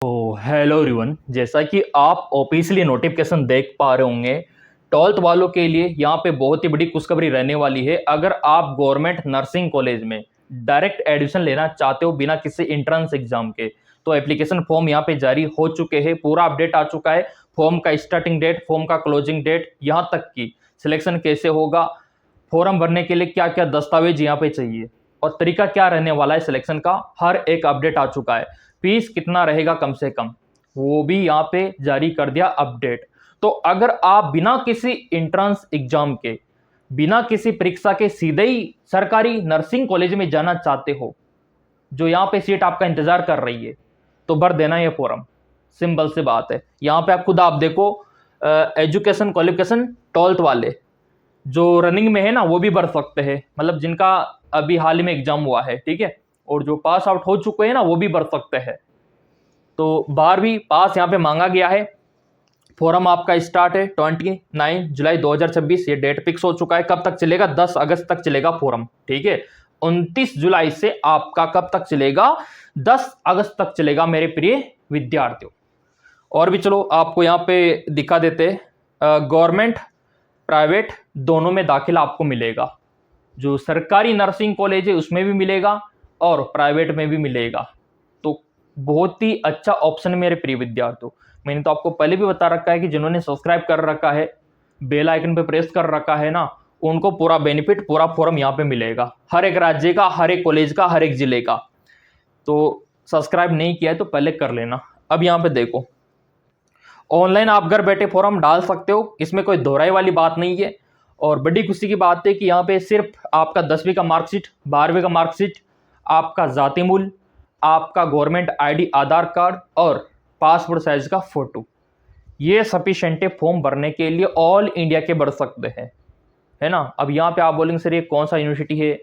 तो hello everyone, जैसा कि आप ऑफिशियली नोटिफिकेशन देख पा रहे होंगे, 12th वालों के लिए यहाँ पे बहुत ही बड़ी खुशखबरी रहने वाली है। अगर आप गवर्नमेंट नर्सिंग कॉलेज में डायरेक्ट एडमिशन लेना चाहते हो बिना किसी एंट्रेंस एग्जाम के, तो एप्लीकेशन फॉर्म यहाँ पे जारी हो चुके हैं। पूरा अपडेट आ चुका है, फॉर्म का स्टार्टिंग डेट, फॉर्म का क्लोजिंग डेट, यहाँ तक कि सिलेक्शन कैसे होगा, फॉर्म भरने के लिए क्या क्या दस्तावेज यहाँ पे चाहिए और तरीका क्या रहने वाला है सिलेक्शन का, हर एक अपडेट आ चुका है। फीस कितना रहेगा कम से कम, वो भी यहाँ पे जारी कर दिया अपडेट। तो अगर आप बिना किसी एंट्रेंस एग्जाम के, बिना किसी परीक्षा के सीधे ही सरकारी नर्सिंग कॉलेज में जाना चाहते हो, जो यहाँ पे सीट आपका इंतजार कर रही है, तो भर देना ये फॉर्म। सिंपल सी बात है। यहाँ पे आप खुद आप देखो, एजुकेशन क्वालिफिकेशन 12th वाले जो रनिंग में है ना, वो भी भर सकते हैं, मतलब जिनका अभी हाल ही में एग्जाम हुआ है, ठीक है। और जो पास आउट हो चुके हैं ना, वो भी भर सकते हैं। तो 12वीं पास यहाँ पे मांगा गया है। फॉरम आपका स्टार्ट है 29 जुलाई 2026, ये डेट फिक्स हो चुका है। कब तक चलेगा? 10 अगस्त तक चलेगा फॉरम, ठीक है। 29 जुलाई से आपका कब तक चलेगा? 10 अगस्त तक चलेगा मेरे प्रिय विद्यार्थियों। और भी चलो आपको यहाँ पे दिखा देते, गवर्नमेंट प्राइवेट दोनों में दाखिला आपको मिलेगा। जो सरकारी नर्सिंग कॉलेज है उसमें भी मिलेगा और प्राइवेट में भी मिलेगा। तो बहुत ही अच्छा ऑप्शन है मेरे प्रिय विद्यार्थियों। मैंने तो आपको पहले भी बता रखा है कि जिन्होंने सब्सक्राइब कर रखा है, बेल आइकन पे प्रेस कर रखा है ना, उनको पूरा बेनिफिट, पूरा फॉर्म यहाँ पे मिलेगा, हर एक राज्य का, हर एक कॉलेज का, हर एक जिले का। तो सब्सक्राइब नहीं किया है तो पहले कर लेना। अब यहाँ पे देखो, ऑनलाइन आप घर बैठे फॉर्म डाल सकते हो, इसमें कोई दोहराई वाली बात नहीं है। और बड़ी खुशी की बात है कि यहाँ पे सिर्फ आपका 10वीं का मार्कशीट, 12वीं का मार्कशीट, आपका जाति मूल, आपका गवर्नमेंट आईडी आधार कार्ड और पासपोर्ट साइज का फोटो, ये सफिशिएंट है फॉर्म भरने के लिए। ऑल इंडिया के भर सकते हैं, है ना। अब यहाँ पे आप बोलेंगे सर ये कौन सा यूनिवर्सिटी है,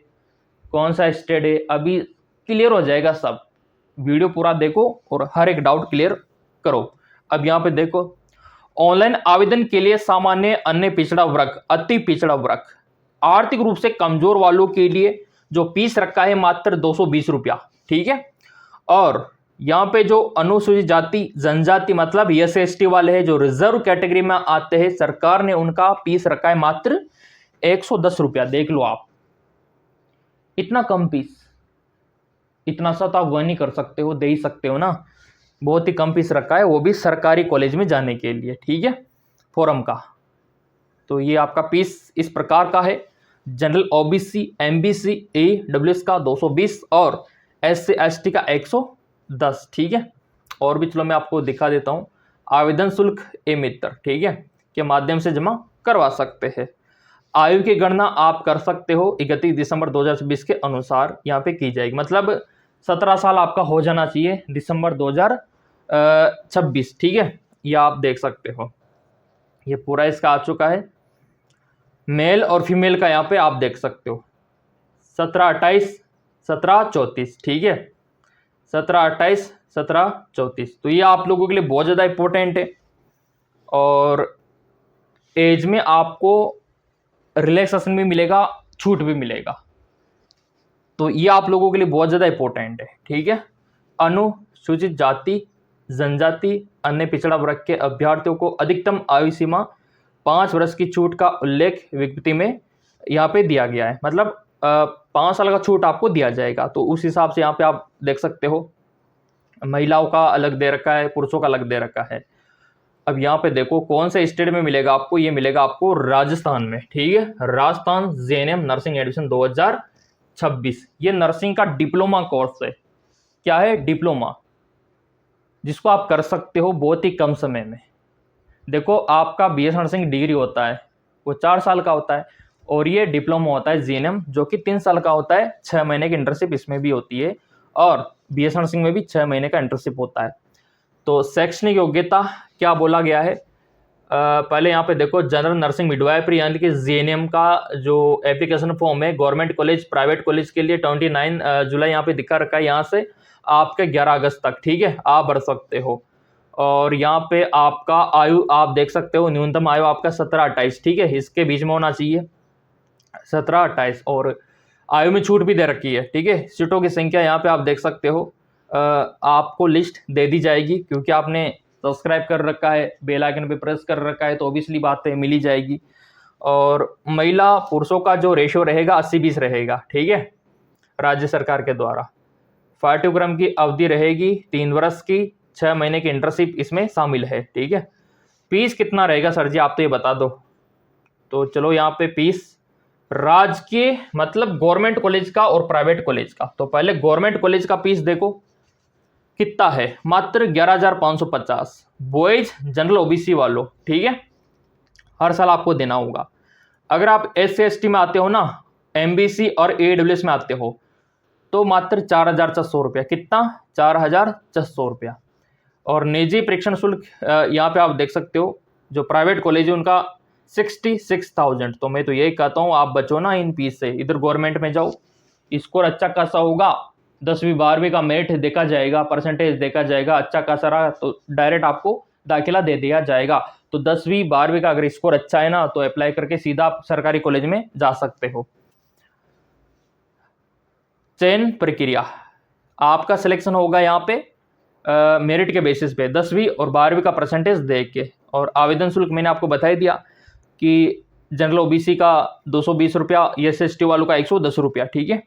कौन सा स्टेट है, अभी क्लियर हो जाएगा सब। वीडियो पूरा देखो और हर एक डाउट क्लियर करो। अब यहाँ पे देखो, ऑनलाइन आवेदन के लिए सामान्य, अन्य पिछड़ा वर्ग, अति पिछड़ा वर्ग, आर्थिक रूप से कमजोर वालों के लिए जो फीस रखा है मात्र 220 रुपया, ठीक है। और यहाँ पे जो अनुसूचित जाति जनजाति, मतलब SC/ST वाले हैं, जो रिजर्व कैटेगरी में आते हैं, सरकार ने उनका फीस रखा है मात्र 110 रुपया। देख लो आप, इतना कम फीस, इतना सा तो आप वह नहीं कर सकते हो, दे ही सकते हो ना। बहुत ही कम फीस रखा है, वो भी सरकारी कॉलेज में जाने के लिए, ठीक है, फॉरम का। तो ये आपका फीस इस प्रकार का है। जनरल OBC MBC AWS का 220 और SC/ST का 110, ठीक है। और भी चलो मैं आपको दिखा देता हूँ। आवेदन शुल्क मित्र, ठीक है, के माध्यम से जमा करवा सकते हैं। आयु की गणना आप कर सकते हो 31 दिसंबर 2026 के अनुसार यहाँ पे की जाएगी। मतलब 17 साल आपका हो जाना चाहिए दिसंबर 2026, ठीक है। ये आप देख सकते हो, ये पूरा इसका आ चुका है। मेल और फीमेल का यहाँ पे आप देख सकते हो, 17, 28, 17, 34, ठीक है, 17, 28, 17, 34। तो ये आप लोगों के लिए बहुत ज़्यादा इंपॉर्टेंट है। और एज में आपको रिलैक्सेशन भी मिलेगा, छूट भी मिलेगा। तो ये आप लोगों के लिए बहुत ज़्यादा इंपॉर्टेंट है, ठीक है। अनुसूचित जाति जनजाति अन्य पिछड़ा वर्ग के अभ्यर्थियों को अधिकतम आयु सीमा 5 वर्ष की छूट का उल्लेख विज्ञप्ति में यहाँ पे दिया गया है। मतलब 5 साल का छूट आपको दिया जाएगा। तो उस हिसाब से यहाँ पे आप देख सकते हो, महिलाओं का अलग दे रखा है, पुरुषों का अलग दे रखा है। अब यहाँ पे देखो कौन से स्टेट में मिलेगा आपको, ये मिलेगा आपको राजस्थान में, ठीक है। राजस्थान JNM नर्सिंग एडमिशन 2026, ये नर्सिंग का डिप्लोमा कोर्स है। क्या है? डिप्लोमा, जिसको आप कर सकते हो बहुत ही कम समय में। देखो आपका BS नर्सिंग डिग्री होता है, वो 4 साल का होता है, और ये डिप्लोमा होता है JNM, जो कि 3 साल का होता है। 6 महीने की इंटर्नशिप इसमें भी होती है, और BS नर्सिंग में भी 6 महीने का इंटर्नशिप होता है। तो शैक्षणिक योग्यता क्या बोला गया है, पहले यहाँ पे देखो, जनरल नर्सिंग मिडवाइफरी यानी कि JNM का जो एप्लीकेशन फॉर्म है गवर्नमेंट कॉलेज प्राइवेट कॉलेज के लिए 29 जुलाई यहाँ पे दिखा रखा है, यहाँ से आपके 11 अगस्त तक, ठीक है, आप भर सकते हो। और यहाँ पे आपका आयु आप देख सकते हो, न्यूनतम आयु आपका 17-28, ठीक है, इसके बीच में होना चाहिए 17-28। और आयु में छूट भी दे रखी है, ठीक है। सीटों की संख्या यहाँ पे आप देख सकते हो, आपको लिस्ट दे दी जाएगी, क्योंकि आपने सब्सक्राइब कर रखा है, बेल आइकन पे प्रेस कर रखा है, तो ऑब्वियसली बात है मिल ही जाएगी। और महिला पुरुषों का जो रेशियो रहेगा 80-20 रहेगा, ठीक है, राज्य सरकार के द्वारा। पाठ्यक्रम की अवधि रहेगी 3 वर्ष की, 6 महीने की इंटर्नशिप इसमें शामिल है, ठीक है। फीस कितना रहेगा सर जी, आप तो ये बता दो। तो चलो यहाँ पे फीस राजकीय मतलब गवर्नमेंट कॉलेज का और प्राइवेट कॉलेज का, तो पहले गवर्नमेंट कॉलेज का फीस देखो कितना है, मात्र 11,550। बॉयज जनरल ओबीसी वालों, ठीक है, हर साल आपको देना होगा। अगर आप SC/ST में आते हो ना, MBC और AWS में आते हो, तो मात्र 4,600 रुपया। कितना? 4,600 रुपया। और निजी परीक्षण शुल्क यहाँ पे आप देख सकते हो, जो प्राइवेट कॉलेज है उनका 66,000। तो मैं तो यही कहता हूँ आप बचो ना इन फीस से, इधर गवर्नमेंट में जाओ। स्कोर अच्छा खासा होगा, 10वीं 12वीं का मेरिट देखा जाएगा, परसेंटेज देखा जाएगा, अच्छा खासा रहा तो डायरेक्ट आपको दाखिला दे दिया जाएगा। तो 10वीं 12वीं का अगर स्कोर अच्छा है ना, तो अप्लाई करके सीधा आप सरकारी कॉलेज में जा सकते हो। चयन प्रक्रिया, आपका सिलेक्शन होगा यहाँ पे मेरिट के बेसिस पे, 10वीं और 12वीं का परसेंटेज देख के। और आवेदन शुल्क मैंने आपको बता ही दिया कि जनरल ओबीसी का 220 रुपया, SC/ST वालों का 110 रुपया, ठीक है।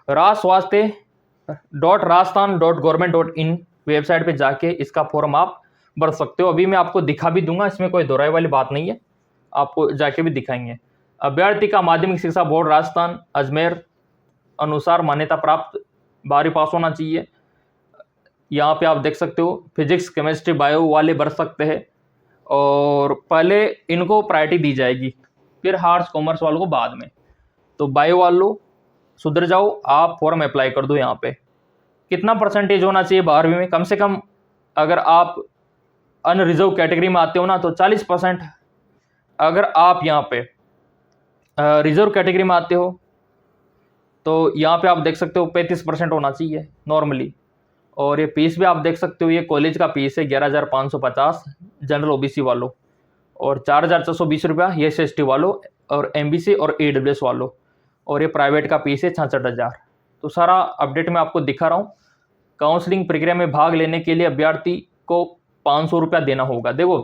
rajswasthya.rajasthan.government.in वेबसाइट पे जाके इसका फॉर्म आप भर सकते हो। अभी मैं आपको दिखा भी दूंगा, इसमें कोई दोहराई वाली बात नहीं है, आपको जाके भी दिखाएंगे। अभ्यर्थी का माध्यमिक शिक्षा बोर्ड राजस्थान अजमेर अनुसार मान्यता प्राप्त 12वीं पास होना चाहिए। यहाँ पे आप देख सकते हो फिजिक्स केमिस्ट्री बायो वाले भर सकते हैं, और पहले इनको प्रायोरिटी दी जाएगी, फिर आर्ट्स कॉमर्स वालों को बाद में। तो बायो वालों सुधर जाओ, आप फॉर्म अप्लाई कर दो। यहाँ पे कितना परसेंटेज होना चाहिए 12वीं में? कम से कम अगर आप अनरिजर्व कैटेगरी में आते हो ना, तो 40%। अगर आप यहाँ पे रिजर्व कैटेगरी में आते हो, तो यहाँ पे आप देख सकते हो 35% होना चाहिए नॉर्मली। और ये फीस भी आप देख सकते हो, ये कॉलेज का फीस है 11,550 जनरल ओबीसी वालों, और 4,420 रुपया SC/ST वालों, और MBC और AWS वालों। और ये प्राइवेट का फीस है 66,000। तो सारा अपडेट मैं आपको दिखा रहा हूँ। काउंसलिंग प्रक्रिया में भाग लेने के लिए अभ्यर्थी को 500 रुपया देना होगा। देखो,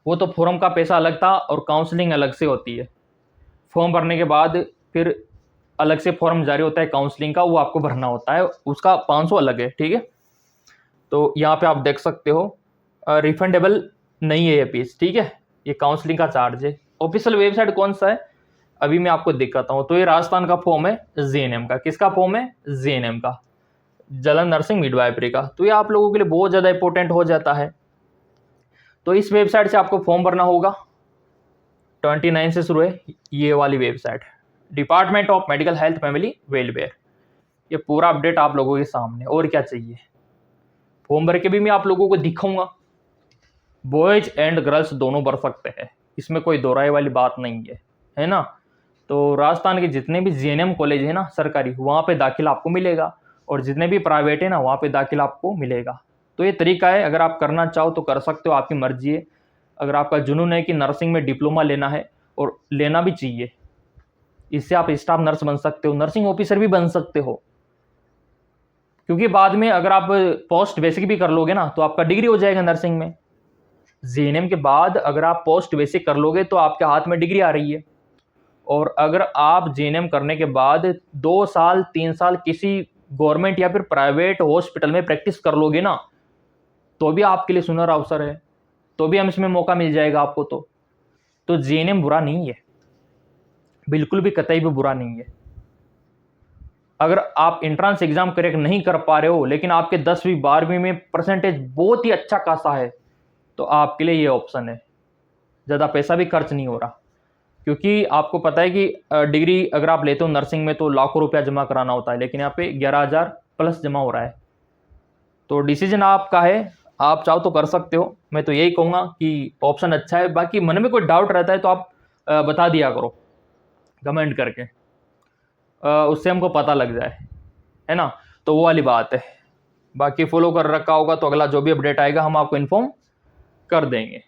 वो तो फॉर्म का पैसा अलग था और काउंसलिंग अलग से होती है। फॉर्म भरने के बाद फिर अलग से फॉर्म जारी होता है काउंसलिंग का, वो आपको भरना होता है, उसका 500 अलग है, ठीक है। तो यहाँ पे आप देख सकते हो रिफंडेबल नहीं है ये फीस, ठीक है, ये काउंसलिंग का चार्ज है। ऑफिशियल वेबसाइट कौन सा है अभी मैं आपको दिखाता हूँ। तो ये राजस्थान का फॉर्म है JNM का। किसका फॉर्म है? JNM का, जलन नर्सिंग मिडवाइफरी का। तो ये आप लोगों के लिए बहुत ज़्यादा इंपॉर्टेंट हो जाता है। तो इस वेबसाइट से आपको फॉर्म भरना होगा, 29 से शुरू है ये वाली website, department of medical health family welfare. ये पूरा अपडेट आप लोगों के सामने, और क्या चाहिए। फॉर्म भर के भी मैं आप लोगों को दिखाऊंगा। बॉयज एंड गर्ल्स दोनों भर सकते हैं, इसमें कोई दोहराई वाली बात नहीं है ना। तो राजस्थान के जितने भी JNM कॉलेज है ना सरकारी, वहाँ पे दाखिला आपको मिलेगा, और जितने भी प्राइवेट है ना वहाँ पे दाखिला आपको मिलेगा। तो ये तरीका है, अगर आप करना चाहो तो कर सकते हो, आपकी मर्जी है। अगर आपका जुनून है कि नर्सिंग में डिप्लोमा लेना है, और लेना भी चाहिए, इससे आप स्टाफ नर्स बन सकते हो, नर्सिंग ऑफिसर भी बन सकते हो। क्योंकि बाद में अगर आप पोस्ट बेसिक भी कर लोगे ना, तो आपका डिग्री हो जाएगा नर्सिंग में। JNM के बाद अगर आप पोस्ट बेसिक कर लोगे तो आपके हाथ में डिग्री आ रही है। और अगर आप JNM करने के बाद 2 साल 3 साल किसी गवर्नमेंट या फिर प्राइवेट हॉस्पिटल में प्रैक्टिस कर लोगे ना, तो भी आपके लिए सुनहरा अवसर है, तो भी हम इसमें मौका मिल जाएगा आपको। तो JNM बुरा नहीं है, बिल्कुल भी कतई भी बुरा नहीं है। अगर आप एंट्रेंस एग्जाम करेक्ट नहीं कर पा रहे हो, लेकिन आपके 10वीं 12वीं में परसेंटेज बहुत ही अच्छा खासा है, तो आपके लिए ये ऑप्शन है। ज़्यादा पैसा भी खर्च नहीं हो रहा, क्योंकि आपको पता है कि डिग्री अगर आप लेते हो नर्सिंग में तो लाखों रुपया जमा कराना होता है, लेकिन यहाँ पे 11,000 प्लस जमा हो रहा है। तो डिसीजन आपका है, आप चाहो तो कर सकते हो। मैं तो यही कहूँगा कि ऑप्शन अच्छा है। बाकी मन में कोई डाउट रहता है तो आप बता दिया करो कमेंट करके, उससे हमको पता लग जाए, है ना। तो वो वाली बात है। बाकी फॉलो कर रखा होगा तो अगला जो भी अपडेट आएगा हम आपको इन्फॉर्म कर देंगे।